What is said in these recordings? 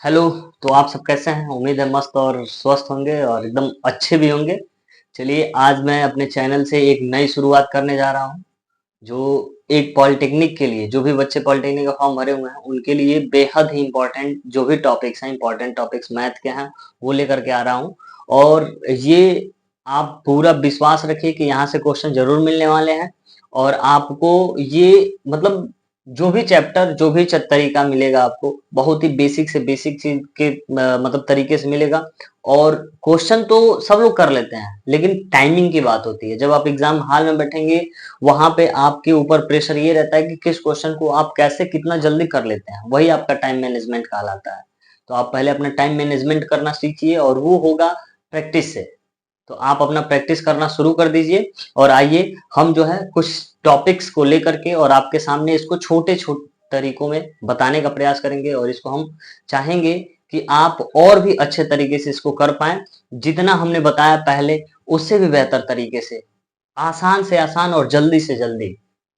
Hello. तो आप सब कैसे हैं? उम्मीद है मस्त और स्वस्थ होंगे और एकदम अच्छे भी होंगे। चलिए, आज मैं अपने चैनल से एक नई शुरुआत करने जा रहा हूँ, जो एक पॉलिटेक्निक के लिए, जो भी बच्चे पॉलिटेक्निक का फॉर्म भरे हुए हैं उनके लिए बेहद ही इम्पोर्टेंट जो भी टॉपिक्स हैं, इम्पोर्टेंट टॉपिक्स मैथ के हैं, वो लेकर के आ रहा हूँ। और ये आप पूरा विश्वास रखिए कि यहाँ से क्वेश्चन जरूर मिलने वाले हैं। और आपको ये मतलब जो भी चैप्टर, जो भी तरीका मिलेगा आपको, बहुत ही बेसिक से बेसिक चीज के मतलब तरीके से मिलेगा। और क्वेश्चन तो सब लोग कर लेते हैं, लेकिन टाइमिंग की बात होती है। जब आप एग्जाम हॉल में बैठेंगे, वहां पे आपके ऊपर प्रेशर ये रहता है कि किस क्वेश्चन को आप कैसे कितना जल्दी कर लेते हैं, वही आपका टाइम मैनेजमेंट कहलाता है। तो आप पहले अपना टाइम मैनेजमेंट करना सीखिए, और वो होगा प्रैक्टिस से। तो आप अपना प्रैक्टिस करना शुरू कर दीजिए। और आइए, हम जो है कुछ टॉपिक्स को लेकर के और आपके सामने इसको छोटे छोटे तरीकों में बताने का प्रयास करेंगे, और इसको हम चाहेंगे कि आप और भी अच्छे तरीके से इसको कर पाएं। जितना हमने बताया पहले, उससे भी बेहतर तरीके से आसान और जल्दी से जल्दी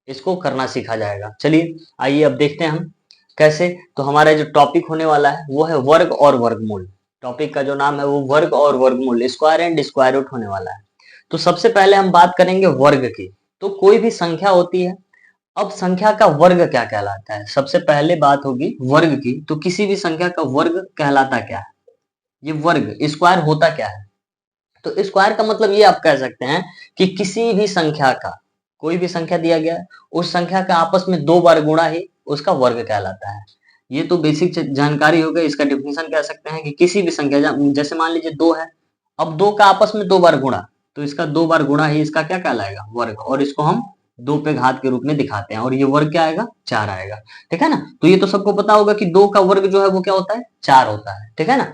इसको करना सीखा जाएगा। चलिए, आइए अब देखते हैं हम कैसे। तो हमारा जो टॉपिक होने वाला है वो है वर्ग और वर्गमूल। टॉपिक का जो नाम है वो वर्ग और वर्गमूल, स्क्वायर एंड स्क्वायर रूट होने वाला है। तो सबसे पहले हम बात करेंगे वर्ग की। तो कोई भी संख्या होती है, अब संख्या का वर्ग क्या कहलाता है? सबसे पहले बात होगी वर्ग की। तो किसी भी संख्या का वर्ग कहलाता क्या है? ये वर्ग स्क्वायर होता क्या है? तो स्क्वायर का मतलब ये आप कह सकते हैं कि किसी भी संख्या का, कोई भी संख्या दिया गया है, उस संख्या का आपस में दो बार गुणा ही उसका वर्ग कहलाता है। ये तो बेसिक जानकारी हो गई। इसका डिफिनेशन कह सकते हैं कि किसी भी संख्या, जैसे मान लीजिए दो है, अब दो का आपस में दो बार गुणा, तो इसका दो बार गुणा ही इसका क्या कहलाएगा? वर्ग। और इसको हम दो पे घात के रूप में दिखाते हैं, और ये वर्ग क्या आएगा? चार आएगा। ठीक है ना? तो ये तो सबको पता होगा कि दो का वर्ग जो है वो क्या होता है? चार होता है। ठीक है ना?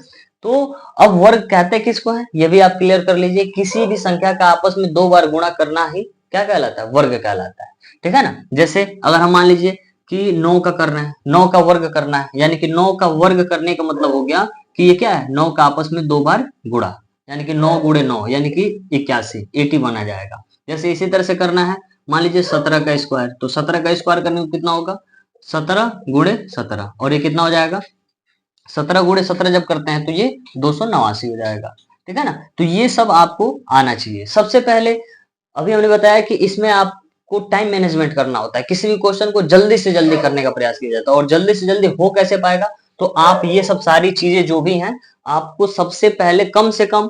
तो अब वर्ग कहते किसको है, ये भी आप क्लियर कर लीजिए। किसी भी संख्या का आपस में दो बार गुणा करना ही क्या कहलाता है? वर्ग कहलाता है। ठीक है ना? जैसे अगर हम मान लीजिए कि 9 का करना है, 9 का वर्ग करना है, यानी कि 9 का वर्ग करने का मतलब हो गया कि ये क्या है? 9 का आपस में दो बार गुणा, यानी कि 9 गुणे 9 यानी कि 81, 80 बना जाएगा। जैसे इसी तरह से करना है, मान लीजिए 17 का स्क्वायर, तो 17 का स्क्वायर करने में कितना होगा? 17 गुणे 17, और ये कितना हो जाएगा? 17 गुणे 17 जब करते हैं तो ये 289 हो जाएगा। ठीक है ना? तो ये सब आपको आना चाहिए। सबसे पहले अभी हमने बताया कि इसमें आपको टाइम मैनेजमेंट करना होता है। किसी भी क्वेश्चन को जल्दी से जल्दी करने का प्रयास किया जाता है, और जल्दी से जल्दी हो कैसे पाएगा? तो आप ये सब सारी चीजें जो भी हैं, आपको सबसे पहले कम से कम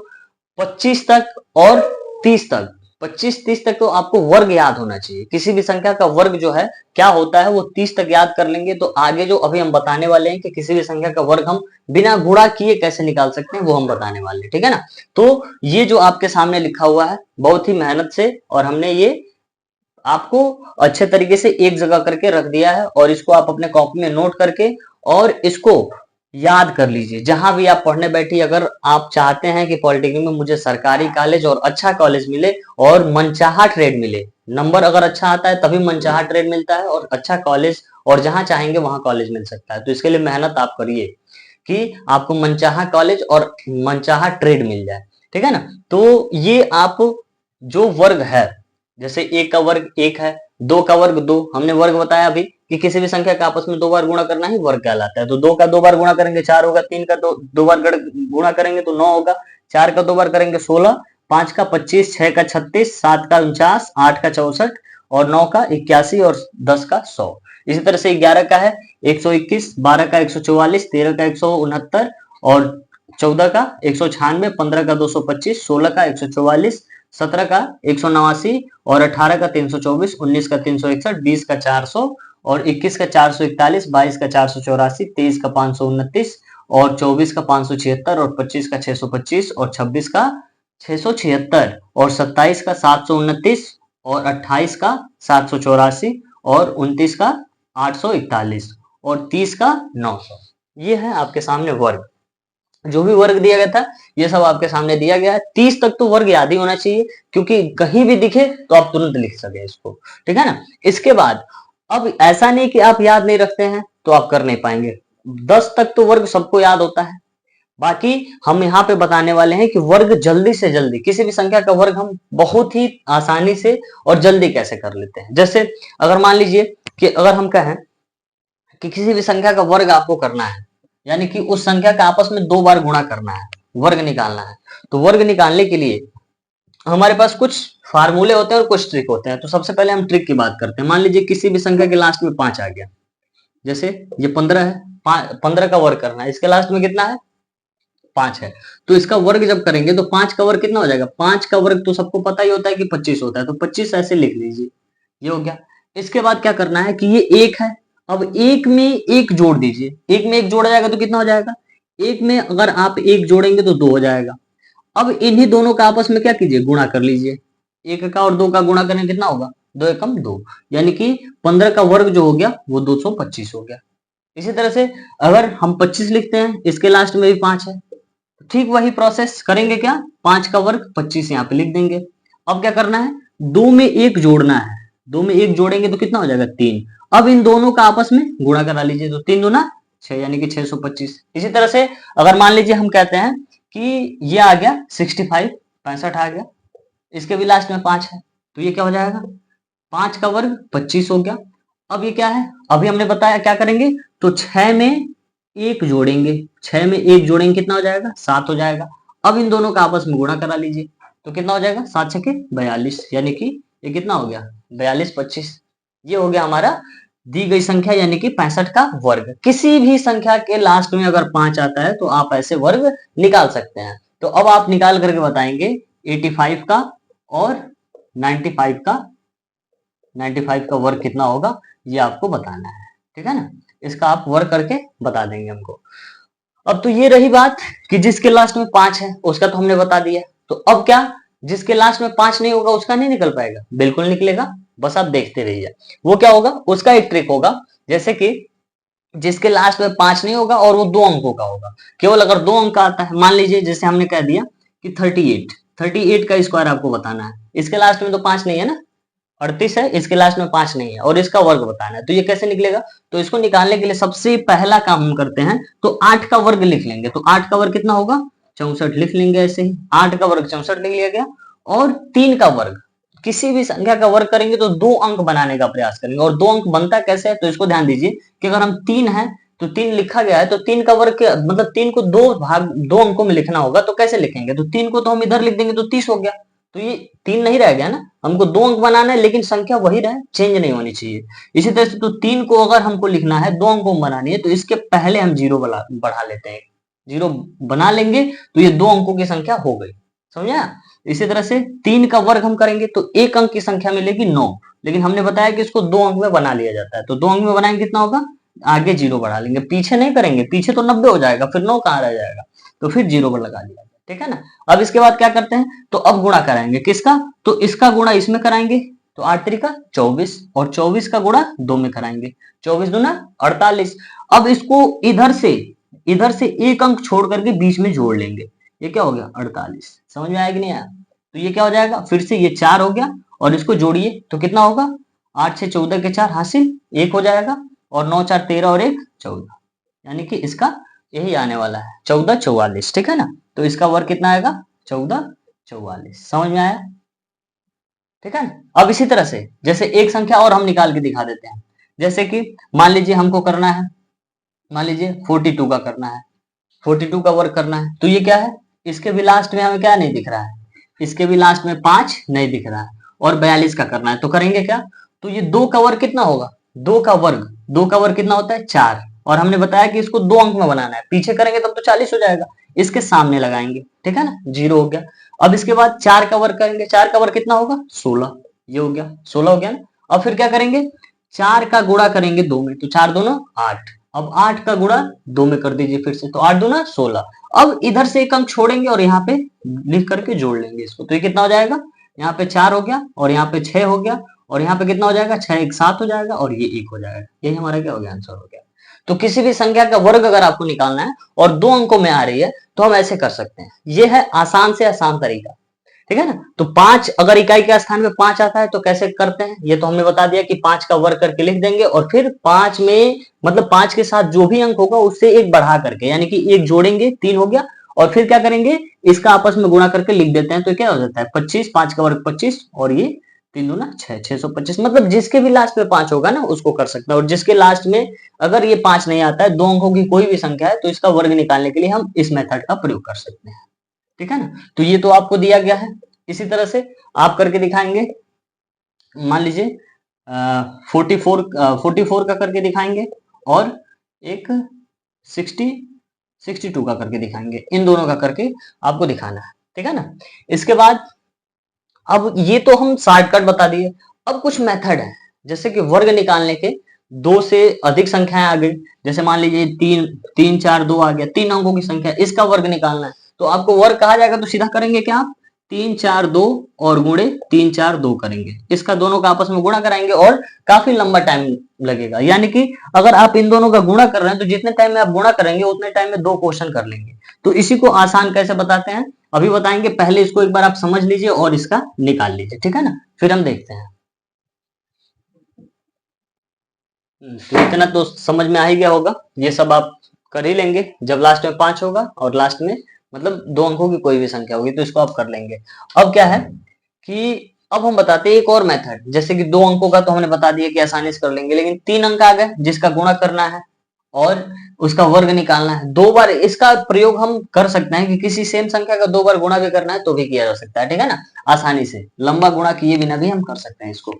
25 तक और 30 तक, 25-30 तक तो आपको वर्ग याद होना चाहिए। किसी भी संख्या का वर्ग जो है क्या होता है वो 30 तक याद कर लेंगे, तो आगे जो अभी हम बताने वाले हैं कि किसी भी संख्या का वर्ग हम बिना गुणा किए कैसे निकाल सकते हैं, वो हम बताने वाले हैं। ठीक है ना? तो ये जो आपके सामने लिखा हुआ है, बहुत ही मेहनत से और हमने ये आपको अच्छे तरीके से एक जगह करके रख दिया है, और इसको आप अपने कॉपी में नोट करके और इसको याद कर लीजिए। जहां भी आप पढ़ने बैठिए, अगर आप चाहते हैं कि पॉलिटेक्निक में मुझे सरकारी कॉलेज और अच्छा कॉलेज मिले और मनचाहा ट्रेड मिले, नंबर अगर अच्छा आता है तभी मनचाहा ट्रेड मिलता है, और अच्छा कॉलेज और जहां चाहेंगे वहां कॉलेज मिल सकता है। तो इसके लिए मेहनत आप करिए कि आपको मनचाहा कॉलेज और मनचाहा ट्रेड मिल जाए। ठीक है ना? तो ये आप जो वर्ग है, जैसे एक का वर्ग एक है, दो का वर्ग दो, हमने वर्ग बताया अभी कि किसी भी संख्या का आपस में दो बार गुणा करना ही वर्ग कहलाता है। तो दो का दो बार गुणा करेंगे 4 होगा, तीन का दो बार गुणा करेंगे तो 9 होगा, चार का दो बार करेंगे 16, पांच का 25, छह का 36, सात का 49, आठ का 64, और 9 का 81, और 10 का 100। इसी तरह से 11 का है 121, 12 का 144, 13 का 169, और 14 का 196, 15 का 225, 16 का 144, 17 का 189, और 18 का 324, 19 का 361, 20 का 400, और 21 का 441, 22 का 484, 23 का 529, और 24 का 576, और 25 का 625, और 26 का 676, और 27 का 729, और 28 का 784, और 29 का 841, और 30 का 900। ये है आपके सामने वर्ग। जो भी वर्ग दिया गया था ये सब आपके सामने दिया गया है। 30 तक तो वर्ग याद ही होना चाहिए, क्योंकि कहीं भी दिखे तो आप तुरंत लिख सके इसको। ठीक है ना? इसके बाद अब ऐसा नहीं कि आप याद नहीं रखते हैं तो आप कर नहीं पाएंगे। 10 तक तो वर्ग सबको याद होता है। बाकी हम यहाँ पे बताने वाले हैं कि वर्ग जल्दी से जल्दी, किसी भी संख्या का वर्ग हम बहुत ही आसानी से और जल्दी कैसे कर लेते हैं। जैसे अगर मान लीजिए कि अगर हम कहें कि किसी भी संख्या का वर्ग आपको करना है, यानी कि उस संख्या का आपस में 2 बार गुणा करना है, वर्ग निकालना है। तो वर्ग निकालने के लिए हमारे पास कुछ फार्मूले होते हैं और कुछ ट्रिक होते हैं। तो सबसे पहले हम ट्रिक की बात करते हैं। मान लीजिए किसी भी संख्या के लास्ट में 5 आ गया, जैसे ये 15 है, 15 का वर्ग करना है, इसके लास्ट में कितना है, 5 है। तो इसका वर्ग जब करेंगे तो 5 का वर्ग कितना हो जाएगा, 5 का वर्ग तो सबको पता ही होता है कि 25 होता है, तो 25 ऐसे लिख लीजिए, ये हो गया। इसके बाद क्या करना है कि ये 1 है, अब 1 में 1 जोड़ दीजिए, 1 में 1 जोड़ा जाएगा तो कितना हो जाएगा, 1 में अगर आप 1 जोड़ेंगे तो 2 हो जाएगा। अब इन्हीं दोनों का आपस में क्या कीजिए, गुणा कर लीजिए, 1 का और 2 का गुणा करें कितना होगा, 2 एकम 2, यानी कि 15 का वर्ग जो हो गया वो 225 हो गया। इसी तरह से अगर हम 25 लिखते हैं, इसके लास्ट में भी 5 है, ठीक वही प्रोसेस करेंगे, क्या 5 का वर्ग 25 यहाँ पे लिख देंगे। अब क्या करना है, 2 में 1 जोड़ना है, 2 में 1 जोड़ेंगे तो कितना हो जाएगा, 3। अब इन दोनों का आपस में गुणा करा लीजिए, तो 3 दूना 6, यानी कि 625। इसी तरह से अगर मान लीजिए हम कहते हैं कि ये आ गया 65, 65 आ गया, इसके भी लास्ट में 5 है, तो ये क्या हो जाएगा, 5 का वर्ग 25 हो गया। अब ये क्या है, अभी हमने बताया क्या करेंगे, तो 6 में 1 जोड़ेंगे, 6 में 1 जोड़ेंगे कितना हो जाएगा, 7 हो जाएगा। अब इन दोनों का आपस में गुणा करा लीजिए, तो कितना हो जाएगा, 7 छके 42, यानी कि ये कितना हो गया, 42 25। ये हो गया हमारा दी गई संख्या यानी कि 65 का वर्ग। किसी भी संख्या के लास्ट में अगर 5 आता है तो आप ऐसे वर्ग निकाल सकते हैं। तो अब आप निकाल करके बताएंगे 85 का और 95 का वर्ग कितना होगा, ये आपको बताना है, ठीक है ना। इसका आप वर्ग करके बता देंगे हमको। अब तो ये रही बात कि जिसके लास्ट में 5 है उसका तो हमने बता दिया। तो अब क्या, जिसके लास्ट में 5 नहीं होगा उसका नहीं निकल पाएगा, बिल्कुल निकलेगा, बस आप देखते रहिए। वो क्या होगा, उसका एक ट्रिक होगा, जैसे कि जिसके लास्ट में 5 नहीं होगा और वो 2 अंकों का होगा, केवल अगर 2 अंक का आता है, मान लीजिए जैसे हमने कह दिया कि 38 का स्क्वायर आपको बताना है, इसके लास्ट में तो 5 नहीं है ना, 38 है, इसके लास्ट में 5 नहीं है और इसका वर्ग बताना है, तो ये कैसे निकलेगा। तो इसको निकालने के लिए सबसे पहला काम हम करते हैं, तो 8 का वर्ग लिख लेंगे। तो 8 का वर्ग कितना होगा, 64 लिख लेंगे, ऐसे ही 8 का वर्ग 64 लिख लिया गया। और 3 का वर्ग, किसी भी संख्या का वर्ग करेंगे तो 2 अंक बनाने का प्रयास करेंगे, और 2 अंक बनता कैसे है, तो इसको ध्यान दीजिए कि अगर हम 3 है तो 3 लिखा गया है, तो 3 का वर्ग मतलब 3 को 2 अंकों में लिखना होगा, तो कैसे लिखेंगे, तो 3 को तो हम इधर लिख देंगे तो 30 हो गया। तो ये 3 नहीं रह गया ना, हमको 2 अंक बनाना है, लेकिन संख्या वही रहे, चेंज नहीं होनी चाहिए। इसी तरह से तो 3 को अगर हमको लिखना है, 2 अंकों में बनानी है, तो इसके पहले हम 0 बढ़ा लेते हैं, 0 बना लेंगे तो ये 2 अंकों की संख्या हो गई, समझा। इसी तरह से 3 का वर्ग हम करेंगे तो 1 अंक की संख्या मिलेगी 9, लेकिन हमने बताया कि इसको 2 अंक में बना लिया जाता है, तो 2 अंक में बनाएंगे कितना होगा, आगे 0 बढ़ा लेंगे, पीछे नहीं करेंगे, पीछे तो 90 हो जाएगा, फिर 9 कहाँ रह जाएगा, तो फिर 0 पर लगा दिया, ठीक है ना। अब इसके बाद क्या करते हैं, तो अब गुणा कराएंगे किसका, तो इसका गुणा इसमें कराएंगे, तो 8 त्रिका 24 और 24 का गुणा 2 में कराएंगे, 24 दूना 48। अब इसको इधर से 1 अंक छोड़ करके बीच में जोड़ लेंगे, ये क्या हो गया 48। समझ में आया कि नहीं आया, तो ये क्या हो जाएगा, फिर से ये 4 हो गया और इसको जोड़िए तो कितना होगा, 8 6 14 के 4 हासिल 1 हो जाएगा, और 9 4 13 और 1 14, यानी कि इसका यही आने वाला है 14 44, ठीक है ना। तो इसका वर्ग कितना आएगा, 14 44। समझ में आया, ठीक है ना। अब इसी तरह से जैसे एक संख्या और हम निकाल के दिखा देते हैं, जैसे कि मान लीजिए हमको करना है, मान लीजिए 42 का करना है, 42 का वर्ग करना है, तो ये क्या है, इसके भी लास्ट में हमें क्या नहीं दिख रहा है, इसके भी लास्ट में 5 नहीं दिख रहा है, और 42 का करना है, तो करेंगे क्या, तो ये 2 का वर्ग कितना होगा, 2 का वर्ग कितना होता है 4, और हमने बताया कि इसको 2 अंक में बनाना है, पीछे करेंगे तब तो 40 हो जाएगा, इसके सामने लगाएंगे, ठीक है ना, 0 हो गया। अब इसके बाद 4 का वर्ग करेंगे, 4 का वर्ग कितना होगा 16, ये हो गया 16 हो गया ना। अब फिर क्या करेंगे, 4 का गुणा करेंगे 2 में, तो 4 दूना 8, अब 8 का गुणा 2 में कर दीजिए फिर से, तो 8 दूना 16। अब इधर से 1 अंक छोड़ेंगे और यहाँ पे लिख करके जोड़ लेंगे इसको, तो ये कितना हो जाएगा, यहाँ पे 4 हो गया और यहाँ पे 6 हो गया, और यहाँ पे कितना हो जाएगा 6 1 7 हो जाएगा, और ये 1 हो जाएगा, यही हमारा क्या हो गया, आंसर हो गया। तो किसी भी संख्या का वर्ग अगर आपको निकालना है और 2 अंकों में आ रही है तो हम ऐसे कर सकते हैं, ये है आसान से आसान तरीका, ठीक है ना। तो 5 अगर इकाई के स्थान में 5 आता है तो कैसे करते हैं, ये तो हमने बता दिया कि 5 का वर्ग करके लिख देंगे, और फिर 5 में मतलब 5 के साथ जो भी अंक होगा उससे 1 बढ़ा करके, यानी कि 1 जोड़ेंगे, 3 हो गया, और फिर क्या करेंगे, इसका आपस में गुणा करके लिख देते हैं, तो क्या हो जाता है 25, 5 का वर्ग 25 और ये 3 दूना 6, 625, मतलब जिसके भी लास्ट में 5 होगा ना उसको कर सकते हैं। और जिसके लास्ट में अगर ये 5 नहीं आता है, 2 अंकों की कोई भी संख्या है, तो इसका वर्ग निकालने के लिए हम इस मेथड का प्रयोग कर सकते हैं। ठीक है ना। तो ये तो आपको दिया गया है। इसी तरह से आप करके दिखाएंगे। मान लीजिए 44 का करके दिखाएंगे और एक 62 का करके दिखाएंगे। इन दोनों का करके आपको दिखाना है। ठीक है ना। इसके बाद अब ये तो हम शॉर्टकट बता दिए। अब कुछ मेथड है, जैसे कि वर्ग निकालने के, 2 से अधिक संख्याएं आ गई, जैसे मान लीजिए 3 3 4 2 आ गया, 3 अंकों की संख्या, इसका वर्ग निकालना है। तो आपको वर्ग कहा जाएगा, तो सीधा करेंगे क्या आप, 3 4 2 और गुणे 3 4 2 करेंगे। इसका दोनों का आपस में गुणा कराएंगे और काफी लंबा टाइम लगेगा। यानी कि अगर आप इन दोनों का गुणा कर रहे हैं तो जितने टाइम में आप गुणा करेंगे उतने टाइम में 2 क्वेश्चन कर लेंगे। तो इसी को आसान कैसे बताते हैं अभी बताएंगे। पहले इसको एक बार आप समझ लीजिए और इसका निकाल लीजिए। ठीक है ना। फिर हम देखते हैं। तो इतना तो समझ में आ ही गया होगा। ये सब आप कर ही लेंगे जब लास्ट में 5 होगा और लास्ट में मतलब 2 अंकों की कोई भी संख्या होगी तो इसको आप कर लेंगे। अब क्या है कि अब हम बताते हैं एक और मेथड। जैसे कि 2 अंकों का तो हमने बता दिया कि आसानी से कर लेंगे, लेकिन 3 अंक आ गए जिसका गुणा करना है और उसका वर्ग निकालना है। 2 बार इसका प्रयोग हम कर सकते हैं कि किसी सेम संख्या का 2 बार गुणा भी करना है तो भी किया जा सकता है। ठीक है ना। आसानी से लंबा गुणा किए बिना भी हम कर सकते हैं इसको।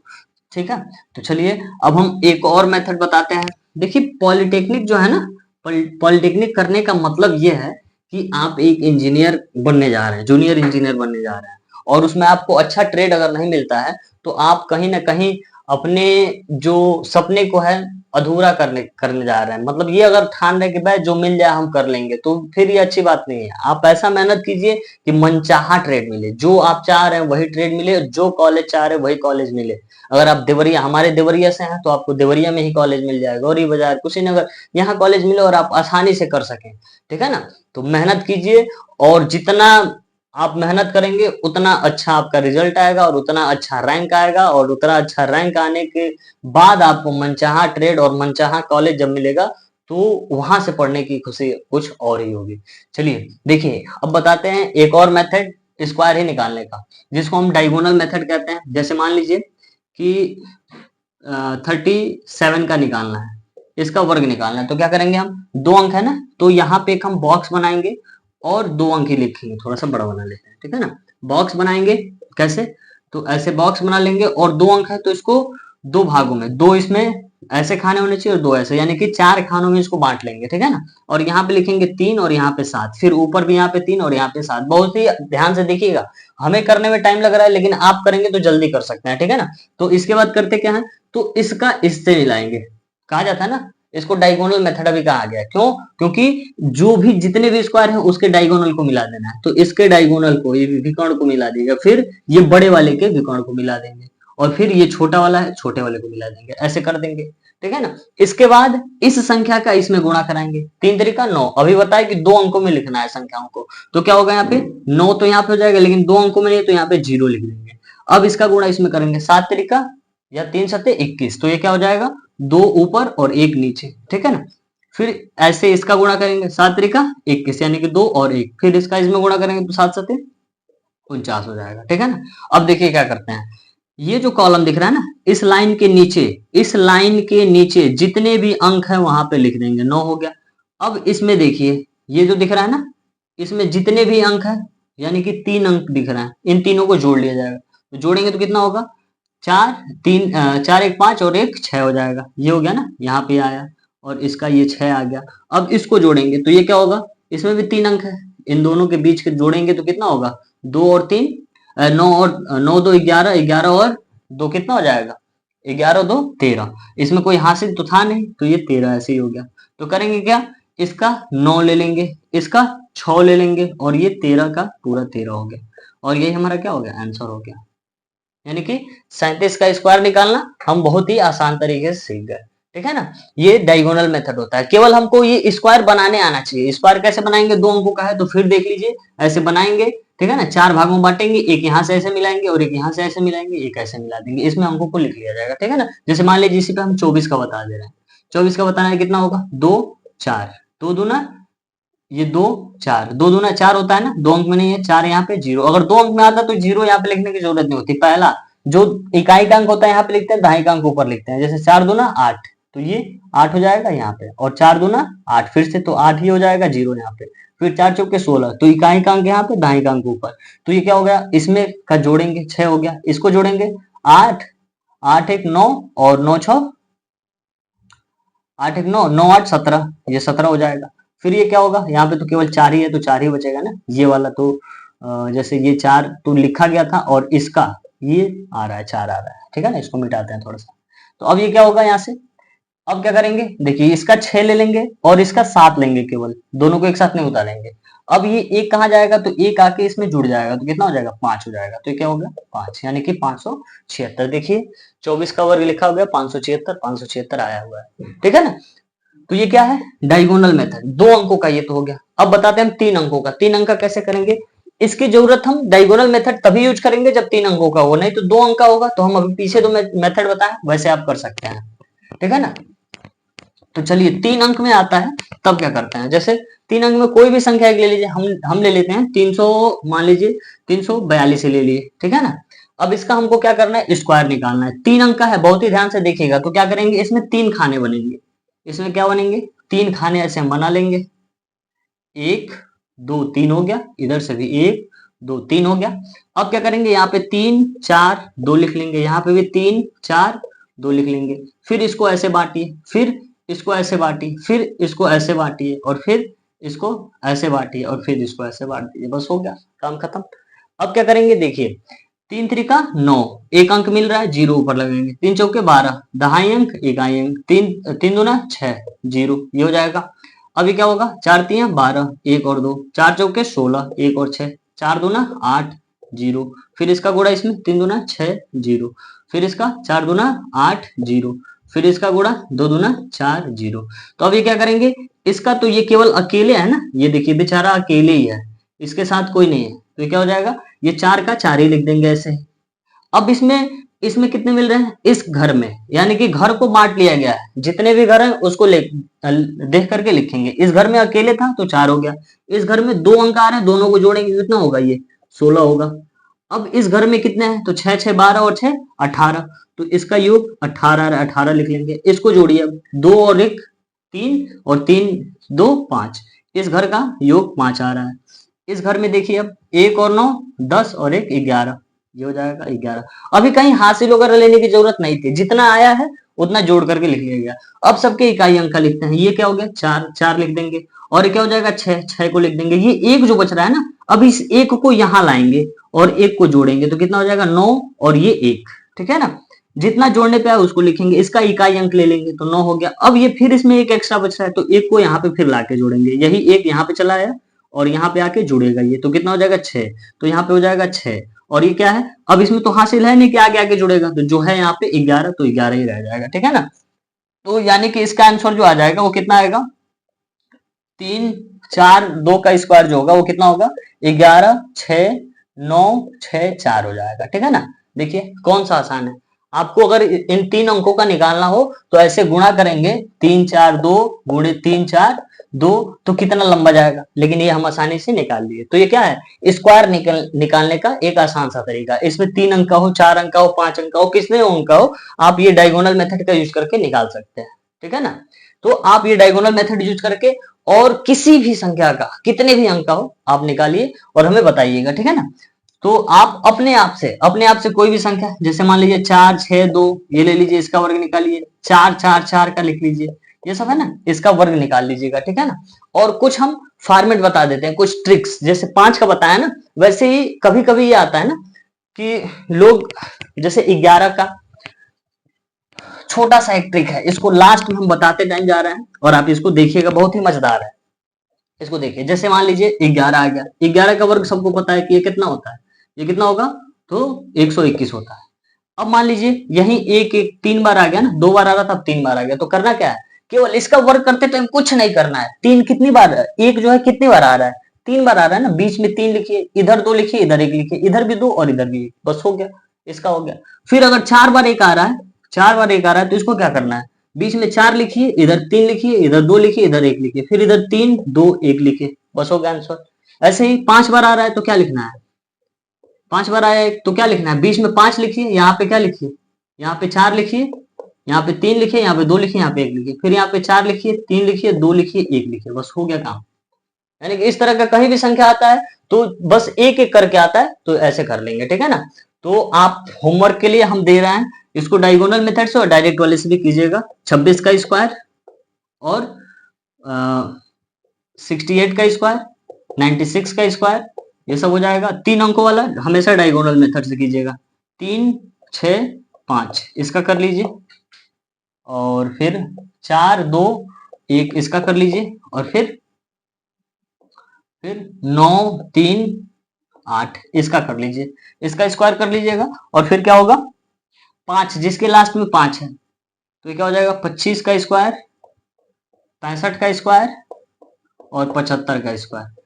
ठीक है। तो चलिए अब हम एक और मेथड बताते हैं। देखिए पॉलिटेक्निक जो है ना, पॉलिटेक्निक करने का मतलब ये है कि आप एक इंजीनियर बनने जा रहे हैं, जूनियर इंजीनियर बनने जा रहे हैं, और उसमें आपको अच्छा ट्रेड अगर नहीं मिलता है तो आप कहीं ना कहीं अपने जो सपने को है अधूरा करने करने जा रहे हैं। मतलब ये अगर ठान रहे कि भाई जो मिल जाए हम कर लेंगे, तो फिर ये अच्छी बात नहीं है। आप ऐसा मेहनत कीजिए कि मनचाहा ट्रेड मिले, जो आप चाह रहे हैं वही ट्रेड मिले, जो कॉलेज चाह रहे हैं वही कॉलेज मिले। अगर आप देवरिया, हमारे देवरिया से हैं, तो आपको देवरिया में ही कॉलेज मिल जाएगा, गौरी बाजार, कुशीनगर, यहाँ कॉलेज मिले और आप आसानी से कर सकें। ठीक है ना। तो मेहनत कीजिए और जितना आप मेहनत करेंगे उतना अच्छा आपका रिजल्ट आएगा और उतना अच्छा रैंक आएगा, और उतना अच्छा रैंक आने के बाद आपको मनचाहा ट्रेड और मनचाहा कॉलेज जब मिलेगा तो वहां से पढ़ने की खुशी कुछ और ही होगी। चलिए देखिए अब बताते हैं एक और मेथड स्क्वायर ही निकालने का, जिसको हम डायगोनल मेथड कहते हैं। जैसे मान लीजिए कि 37 का निकालना है, इसका वर्ग निकालना है, तो क्या करेंगे हम, 2 अंक है ना, तो यहाँ पे एक हम बॉक्स बनाएंगे और 2 अंक ही लिखेंगे। थोड़ा सा बड़ा बना लेते हैं। ठीक है ना। बॉक्स बनाएंगे कैसे, तो ऐसे बॉक्स बना लेंगे और 2 अंक है तो इसको 2 भागों में, 2 इसमें ऐसे खाने होने चाहिए और 2 ऐसे, यानी कि 4 खानों में इसको बांट लेंगे। ठीक है ना। और यहाँ पे लिखेंगे 3 और यहाँ पे 7, फिर ऊपर भी यहाँ पे 3 और यहाँ पे 7। बहुत ही ध्यान से देखिएगा, हमें करने में टाइम लग रहा है लेकिन आप करेंगे तो जल्दी कर सकते हैं। ठीक है ना। तो इसके बाद करते क्या है, तो इसका इससे मिलाएंगे। कहा जाता है ना इसको डायगोनल मेथड अभी कहा गया। क्यों, क्योंकि जो भी जितने भी स्क्वायर है उसके डायगोनल को मिला देना है। तो इसके डायगोनल को, ये विकर्ण को मिला देगा, फिर ये बड़े वाले के विकर्ण को मिला देंगे, और फिर ये छोटा वाला है छोटे वाले को मिला देंगे, ऐसे कर देंगे। ठीक है ना। इसके बाद इस संख्या का इसमें गुणा कराएंगे। 3 तरीका 9। अभी बताया कि 2 अंकों में लिखना है संख्याओं को, तो क्या होगा यहाँ पे 9 तो यहाँ पे हो जाएगा, लेकिन 2 अंकों में नहीं तो यहाँ पे 0 लिख देंगे। अब इसका गुणा इसमें करेंगे 7 तरीका या 3 सत्ते 21, तो ये क्या हो जाएगा 2 ऊपर और 1 नीचे। ठीक है ना। फिर ऐसे इसका गुणा करेंगे 7 तरीका 21, यानी कि 2 और 1, फिर इसका इसमें गुणा करेंगे तो 7 सत्ते 49 हो जाएगा। ठीक है ना। अब देखिए क्या करते हैं, ये जो कॉलम दिख रहा है ना, इस लाइन के नीचे, इस लाइन के नीचे जितने भी अंक है वहां पे लिख देंगे। 9 हो गया। अब इसमें देखिए ये जो दिख रहा है ना, इसमें जितने भी अंक है, यानी कि 3 अंक दिख रहा है, इन तीनों को जोड़ लिया जाएगा। तो जोड़ेंगे तो कितना होगा, 4 3 4 1 5 और 1 6 हो जाएगा। ये हो गया ना, यहाँ पे आया, और इसका ये 6 आ गया। अब इसको जोड़ेंगे तो ये क्या होगा, इसमें भी 3 अंक है, इन दोनों के बीच के जोड़ेंगे तो कितना होगा, 2 और 3 9 और 9 2 11, 11 और 2 कितना हो जाएगा, 11 2 13। इसमें कोई हासिल तो था नहीं, तो ये 13 ऐसे ही हो गया। तो करेंगे क्या, इसका 9 ले लेंगे, इसका 6 ले लेंगे, और ये 13 का पूरा 13 हो गया, और ये हमारा क्या हो गया, आंसर हो गया। यानी कि 37 का स्क्वायर निकालना हम बहुत ही आसान तरीके से सीख गए। ठीक है ना। ये डायगोनल मेथड होता है, केवल हमको ये स्क्वायर बनाने आना चाहिए। स्क्वायर कैसे बनाएंगे, 2 अंकों का है तो फिर देख लीजिए ऐसे बनाएंगे। ठीक है ना। 4 भागों में बांटेंगे, एक यहाँ से ऐसे मिलाएंगे और एक यहाँ से ऐसे मिलाएंगे, एक ऐसे मिला देंगे, इसमें अंकों को लिख लिया जाएगा। ठीक है ना। जैसे मान लीजिए इसी पे हम 24 का बता दे रहे हैं, 24 का बताना है, कितना होगा 2 4, 2 दूना ये 2 4, 2 दूना 4 होता है ना, 2 अंक में नहीं है, 4 यहाँ पे 0, अगर 2 अंक में आता तो 0 यहाँ पे लिखने की जरूरत नहीं होती। पहला जो इकाई का अंक होता है यहाँ पे लिखते हैं, दहाई का अंक ऊपर लिखते हैं। जैसे 4 दूना 8, तो ये 8 हो जाएगा यहाँ पे, और 4 दूना 8 फिर से, तो 8 ही हो जाएगा, 0 यहाँ पे। फिर 4 चौके 16, तो इकाई का अंक यहाँ पे, दहाई का अंक ऊपर, तो ये क्या हो गया, इसमें का जोड़ेंगे 6 हो गया, इसको जोड़ेंगे 8, 8 एक 9 और 9 6 8 एक 9, 9 8 17, ये 17 हो जाएगा। फिर ये क्या होगा, यहाँ पे तो केवल 4 ही है, तो 4 ही बचेगा ना, ये वाला तो जैसे ये 4 तो लिखा गया था, और इसका ये आ रहा है 4 आ रहा है, ठीक है ना, इसको मिटाते हैं थोड़ा सा। तो अब ये क्या होगा यहाँ से, अब क्या करेंगे, देखिए इसका 6 ले लेंगे और इसका 7 लेंगे, केवल दोनों को एक साथ नहीं उतारेंगे। अब ये एक कहाँ जाएगा, तो एक आके इसमें जुड़ जाएगा, तो कितना हो जाएगा, 5 हो जाएगा। तो ये क्या हो गया, 5, यानी कि 576। देखिए 24 का वर्ग लिखा हो गया, 576, 576 आया हुआ है, ठीक है ना। तो ये क्या है, डायगोनल मेथड, 2 अंकों का ये तो हो गया। अब बताते हैं हम 3 अंकों का। 3 अंक का कैसे करेंगे, इसकी जरूरत हम डायगोनल मेथड तभी यूज करेंगे जब 3 अंकों का हो, नहीं तो 2 अंक का होगा तो हम अभी पीछे जो मेथड बताएं वैसे आप कर सकते हैं, ठीक है ना। तो चलिए 3 अंक में आता है तब क्या करते हैं, जैसे 3 अंक में कोई भी संख्या एक ले लीजिए, हम ले लेते हैं 300, मान लीजिए 342 ले लिए, ठीक है ना। अब इसका हमको क्या करना है, स्क्वायर निकालना है। 3 अंक का है, बहुत ही ध्यान से देखिएगा। तो क्या करेंगे, इसमें 3 खाने बनेंगे, इसमें क्या बनेंगे, 3 खाने ऐसे हम बना लेंगे, 1 2 3 हो गया, इधर से भी 1 2 3 हो गया। अब क्या करेंगे, यहाँ पे 3 4 2 लिख लेंगे, यहाँ पे भी 3 4 2 लिख लेंगे। फिर इसको ऐसे बांटिए, फिर इसको ऐसे बांटिए, फिर इसको ऐसे बांटिए, और फिर इसको ऐसे बांटिए, और फिर इसको ऐसे बांट दीजिए, बस हो गया, काम खत्म। अब क्या करेंगे, देखिए 3 3 9, एक अंक मिल रहा है, 0 ऊपर लगाएंगे, 3 चौके 12, दहाई अंक इकाई अंक, 3 3 दूना 6, 0 ये हो जाएगा। अभी क्या होगा, 4 3 12, 1 और 2, 4 चौके 16, 1 और 6, 4 दूना 8, 0। फिर इसका गुणा इसमें, 3 दूना 6, 0। फिर इसका 4 दूना 8, 0। फिर इसका गुणा 2 दूना 4, 0। तो अब ये क्या करेंगे, इसका तो ये केवल अकेले है ना, ये देखिए बेचारा अकेले ही है, इसके साथ कोई नहीं है, तो ये क्या हो जाएगा, ये 4 का 4 ही लिख देंगे ऐसे। अब इसमें इसमें कितने मिल रहे हैं, इस घर में, यानी कि घर को बांट लिया गया है, जितने भी घर हैं उसको देख करके लिखेंगे। इस घर में अकेले था तो 4 हो गया, इस घर में 2 अंक आ रहे हैं, दोनों को जोड़ेंगे कितना होगा, ये 16 होगा। अब इस घर में कितने हैं, तो 6 6 12 और 6 18, तो इसका योग 18 18 लिख लेंगे। इसको जोड़िए, अब 2 और 1 3, और 3 2 5, इस घर का योग 5 आ रहा है। इस घर में देखिए अब 1 और 9 10 और 1 11, ये हो जाएगा 11। अभी कहीं हासिल वगैरह लेने की जरूरत नहीं थी, जितना आया है उतना जोड़ करके लिख लिया गया। अब सबके इकाई अंक का लिखते हैं, ये क्या हो गया, 4 4 लिख देंगे, और ये क्या हो जाएगा, 6 6 को लिख देंगे। ये एक जो बच रहा है ना, अब इस एक को यहाँ लाएंगे और एक को जोड़ेंगे, तो कितना हो जाएगा, 9 और ये 1, ठीक है ना। जितना जोड़ने पे आए उसको लिखेंगे, इसका इकाई अंक ले लेंगे, तो 9 हो गया। अब ये फिर इसमें एक एक्स्ट्रा बच रहा है, तो एक को यहाँ पे फिर लाके जोड़ेंगे, यही एक यहाँ पे चला आया और यहाँ पे आके जुड़ेगा ये, तो कितना हो जाएगा, 6। तो यहाँ पे हो जाएगा 6, और ये क्या है, अब इसमें तो हासिल है नहीं कि आगे आगे जुड़ेगा, तो जो है यहाँ पे 11, तो 11 ही रह जाएगा, ठीक है ना। तो यानी कि इसका आंसर जो आ जाएगा वो कितना आएगा, 3 4 2 का स्क्वायर जो होगा वो कितना होगा, 11 6 9 6 4 हो जाएगा, ठीक है ना। देखिए कौन सा आसान है। आपको अगर इन 3 अंकों का निकालना हो तो ऐसे गुणा करेंगे, 3 4 2 गुणे 3 4 2, तो कितना लंबा जाएगा, लेकिन ये हम आसानी से निकाल लिए। तो ये क्या है, स्क्वायर निकालने का एक आसान सा तरीका। इसमें 3 अंक का हो, 4 अंक का हो, 5 अंक का हो, कितने अंक का हो, आप ये डायगोनल मेथड का यूज करके निकाल सकते हैं, ठीक है ना। तो आप ये डायगोनल मेथड यूज करके और किसी भी संख्या का कितने भी अंक का हो आप निकालिए और हमें बताइएगा, ठीक है ना। तो आप अपने आप से कोई भी संख्या, जैसे मान लीजिए 4 6 2, ये ले लीजिए, इसका वर्ग निकालिए, 4 4 4 का लिख लीजिए, ये सब है ना, इसका वर्ग निकाल लीजिएगा, ठीक है ना। और कुछ हम फॉर्मेट बता देते हैं, कुछ ट्रिक्स, जैसे 5 का बताया ना, वैसे ही कभी कभी ये आता है ना कि लोग, जैसे 11 का छोटा सा एक ट्रिक है, इसको लास्ट में हम बताते टाइम जा रहे हैं और आप इसको देखिएगा, बहुत ही मजेदार है। इसको देखिए, जैसे मान लीजिए 11 आ गया, 11 का वर्ग सबको पता है कि ये कितना होता है, ये कितना होगा, तो 121 होता है। अब मान लीजिए यही एक एक 3 बार आ गया ना, 2 बार आ रहा था, अब 3 बार आ गया, तो करना क्या है, केवल इसका वर्ग करते टाइम कुछ नहीं करना है। 3 कितनी बार, एक जो है कितनी बार आ रहा है, 3 बार आ रहा है ना, बीच में 3 लिखिए, इधर 2 लिखिए, इधर 1 लिखिए, इधर भी 2 और इधर भी 1, बस हो गया, इसका हो गया। फिर अगर 4 बार 1 आ रहा है, 4 बार 1 आ रहा है, तो इसको क्या करना है, बीच में 4 लिखिए, इधर 3 लिखिए, इधर 2 लिखिए, इधर 1 लिखिए, फिर इधर 3 2 1 लिखिए, बस हो गया आंसर। ऐसे ही 5 बार आ रहा है तो क्या लिखना है, 5 बार आया एक, तो क्या लिखना है, बीच में 5 लिखिए, यहाँ पे क्या लिखिए, यहाँ पे 4 लिखिए, यहाँ पे 3 लिखिए, यहाँ पे 2 लिखिए, यहाँ पे 1 लिखिए, फिर यहाँ पे 4 लिखिए, 3 लिखिए, 2 लिखिए, 1 लिखिए, बस हो गया काम। यानी कि इस तरह का कहीं भी संख्या आता है तो बस एक एक करके आता है, तो ऐसे कर लेंगे, ठीक है ना। तो आप होमवर्क के लिए हम दे रहे हैं, इसको डायगोनल मेथड से और डायरेक्ट वाले से भी कीजिएगा। 26 का स्क्वायर और 68 का स्क्वायर, 96 का स्क्वायर, ये सब हो जाएगा। 3 अंकों वाला हमेशा डायगोनल मेथड से कीजिएगा। 3, 6, 5 इसका कर लीजिए, और फिर 4, 2, 1 इसका कर लीजिए, और फिर 9, 3, 8 इसका कर लीजिए, इसका स्क्वायर कर लीजिएगा। और फिर क्या होगा, 5 जिसके लास्ट में 5 है, तो ये क्या हो जाएगा, 25 का स्क्वायर, 65 का स्क्वायर और 75 का स्क्वायर।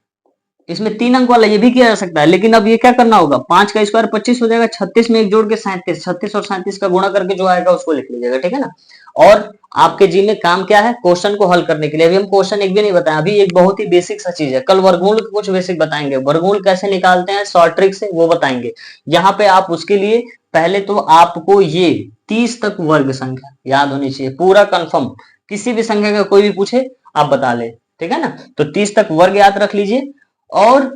इसमें 3 अंक वाला ये भी किया जा सकता है, लेकिन अब ये क्या करना होगा, 5 का स्क्वायर 25 हो जाएगा, 36 में एक जोड़ के 37, 36 और 37 का गुणा करके जो आएगा उसको लिख लीजिएगा, ठीक है ना। और आपके जी में काम क्या है, क्वेश्चन को हल करने के लिए। अभी हम क्वेश्चन एक भी नहीं बताया, अभी एक बहुत ही बेसिक सा चीज है, कल वर्गमूल कुछ बेसिक बताएंगे, वर्गमूल कैसे निकालते हैं शॉर्ट ट्रिक से वो बताएंगे। यहाँ पे आप उसके लिए पहले तो आपको ये 30 तक वर्ग संख्या याद होनी चाहिए, पूरा कंफर्म, किसी भी संख्या का कोई भी पूछे आप बता ले, ठीक है ना। तो 30 तक वर्ग याद रख लीजिए, और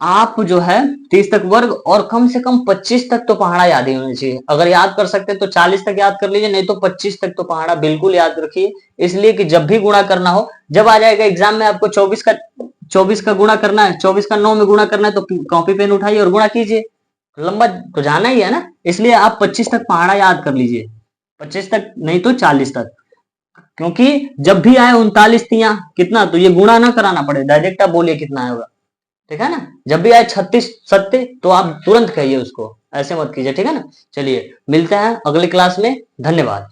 आप जो है 30 तक वर्ग और कम से कम 25 तक तो पहाड़ा याद ही होना चाहिए। अगर याद कर सकते हैं तो 40 तक याद कर लीजिए, नहीं तो 25 तक तो पहाड़ा बिल्कुल याद रखिए। इसलिए कि जब भी गुणा करना हो, जब आ जाएगा एग्जाम में आपको 24 का गुणा करना है, 24 का 9 में गुणा करना है, तो कॉपी पेन उठाइए और गुणा कीजिए, लंबा तो जाना ही है ना। इसलिए आप 25 तक पहाड़ा याद कर लीजिए, 25 तक नहीं तो 40 तक, क्योंकि जब भी आए 39 तिया कितना, तो ये गुणा ना कराना पड़े, डायरेक्ट आप बोलिए कितना आएगा, ठीक है ना। जब भी आए 36 सत्ते तो आप तुरंत कहिए उसको, ऐसे मत कीजिए, ठीक है ना। चलिए मिलते हैं अगले क्लास में, धन्यवाद।